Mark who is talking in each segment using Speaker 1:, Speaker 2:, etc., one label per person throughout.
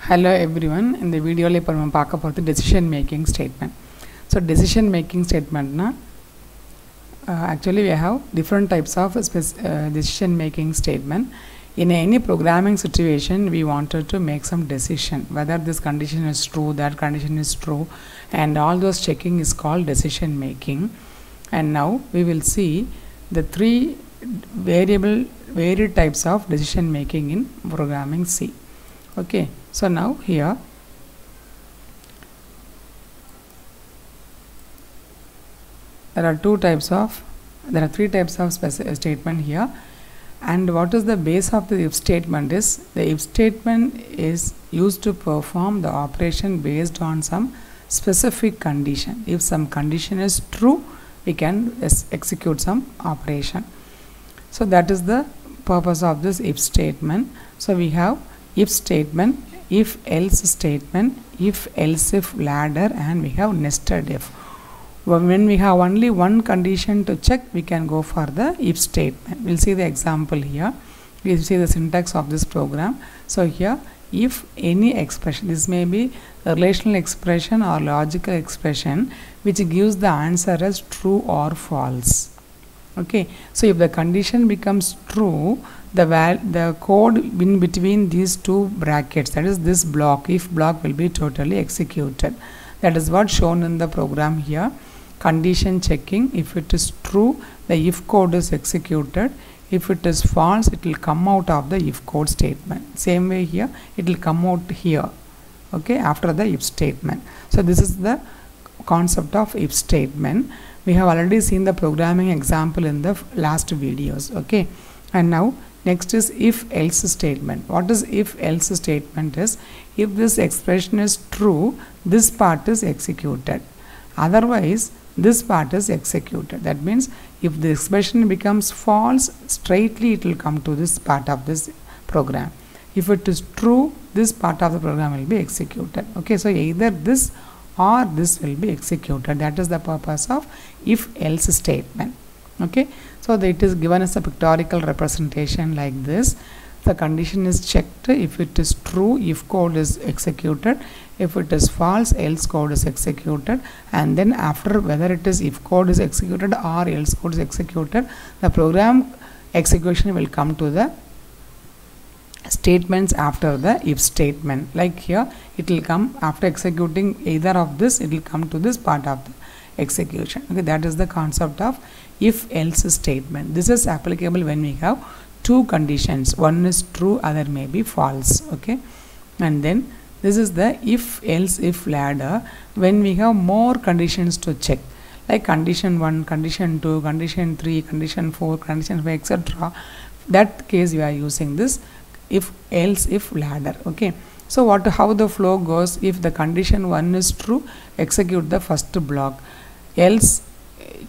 Speaker 1: Hello everyone. In the video இப்போ நம்ம பார்க்க போகிறது decision making statement. So decision making statement na actually we have different types of decision making statement. In any programming situation we wanted to make some decision whether this condition is true, that condition is true, and all those checking is called decision making. And now we will see the three varied types of decision making in programming C. Okay, so now here there are three types of statement here. And what is the base of the if statement is the if statement is used to perform the operation based on some specific condition. If some condition is true, we can execute some operation. So that is the purpose of this if statement. So we have if statement, if else statement, if else if ladder, and we have nested if. When we have only one condition to check, we can go for the if statement. We'll see the example here. We'll see the syntax of this program. So here, if any expression, this may be a relational expression or logical expression which gives the answer as true or false. Okay, so if the condition becomes true, the code in between these two brackets, that is this block, if block, will be totally executed. That is what shown in the program here. Condition checking, if it is true, the if code is executed. If it is false, it will come out of the if code statement. Same way here, it will come out here, okay, after the if statement. So this is the concept of if statement. We have already seen the programming example in the last videos. Okay, and now next is if else statement. What is if else statement is, if this expression is true, this part is executed, otherwise this part is executed. That means if the expression becomes false, straightly it will come to this part of this program. If it is true, this part of the program will be executed. Okay, so either this or this will be executed. That is the purpose of if else statement. Okay, so it is given as a pictorial representation like this. The condition is checked. If it is true, if code is executed. If it is false, else code is executed. And then after, whether it is if code is executed or else code is executed, the program execution will come to the statements after the if statement. Like here, it will come after executing either of this, it will come to this part of the execution. Okay, that is the concept of if else statement. This is applicable when we have two conditions, one is true, other may be false. Okay, and then this is the if else if ladder when we have more conditions to check, like condition 1, condition 2, condition 3, condition 4, condition 5, etc. That case we are using this if else if ladder. Okay, so how the flow goes: if the condition 1 is true, execute the first block, else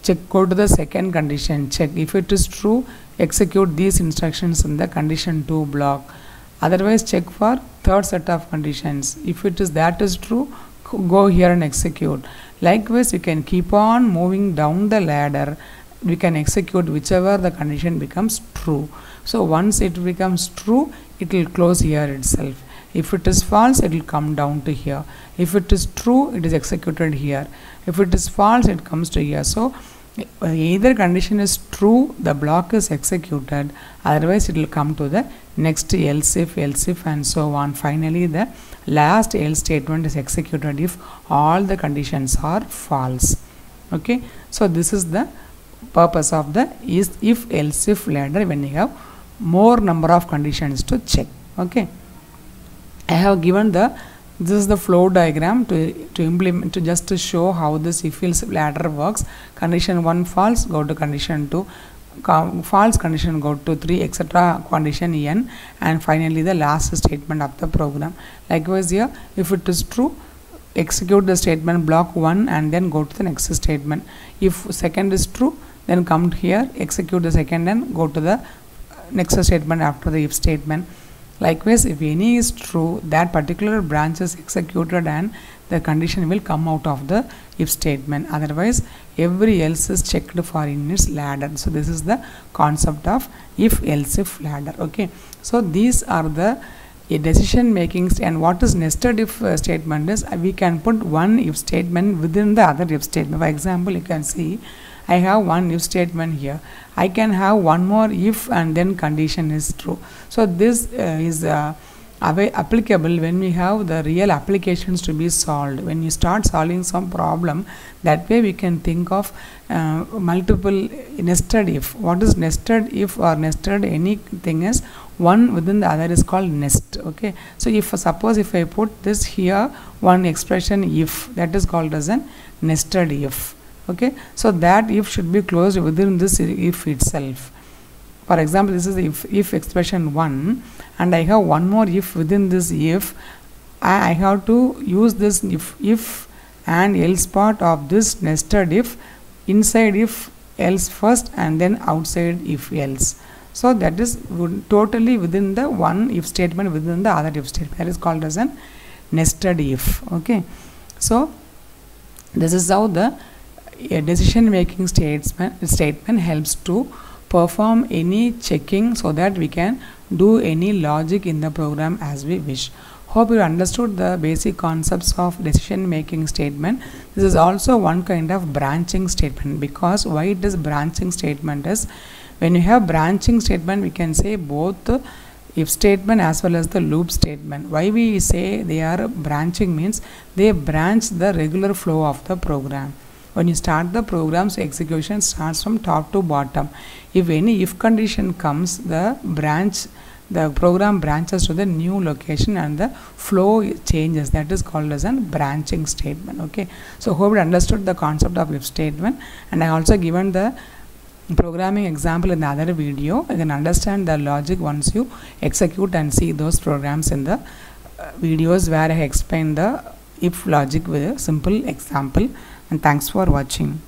Speaker 1: check, go to the second condition, check. If it is true, execute these instructions in the condition 2 block, otherwise check for third set of conditions. If it is that is true, go here and execute. Likewise, you can keep on moving down the ladder. We can execute whichever the condition becomes true. So once it becomes true, it will close here itself. If it is false, it will come down to here. If it is true, it is executed here. If it is false, it comes to here. So either condition is true, the block is executed, otherwise it will come to the next else if, and so on. Finally, the last else statement is executed if all the conditions are false. Okay, so this is the purpose of the if else if ladder when you have more number of conditions to check. Okay, I have given this is the flow diagram to implement, to just to show how this if else ladder works. Condition 1 false, go to condition 2, false condition go to 3, etc. condition n, and finally the last statement of the program. Likewise here, if it is true, execute the statement block 1 and then go to the next statement. If second is true, then come here, execute the second and go to the next statement after the if statement. Likewise, if any is true, that particular branch is executed and the condition will come out of the if statement. Otherwise, every else is checked for in its ladder. So this is the concept of if else if ladder. Okay, so these are the a decision making and what is nested if statement is we can put one if statement within the other if statement. For example, you can see I have one if statement here. I can have one more if and then condition is true. So this is applicable when we have the real applications to be solved. When you start solving some problem, that way we can think of multiple nested if. What is nested if or nested anything is one within the other is called nest. Okay, so if suppose if I put this here one expression if, that is called as an nested if. Okay, so that if should be closed within this if itself. For example, this is if expression 1 and I have one more if within this if. I have to use this if and else part of this nested if inside if else first and then outside if else. So that is totally within the one if statement within the other if statement. That is called as an nested if. Okay, so this is how the decision making statement helps to perform any checking so that we can do any logic in the program as we wish. Hope you understood the basic concepts of decision making statement. This is also one kind of branching statement, because why it is branching statement is when you have branching statement we can say both if statement as well as the loop statement. Why we say they are branching means they branch the regular flow of the program. When you start the program's execution starts from top to bottom. If any if condition comes, the program branches to the new location and the flow changes. That is called as a branching statement. Okay, so hope you understood the concept of if statement, and I also given the programming example in the other video. You can understand the logic once you execute and see those programs in the videos where I explain the if logic with a simple example. And thanks for watching.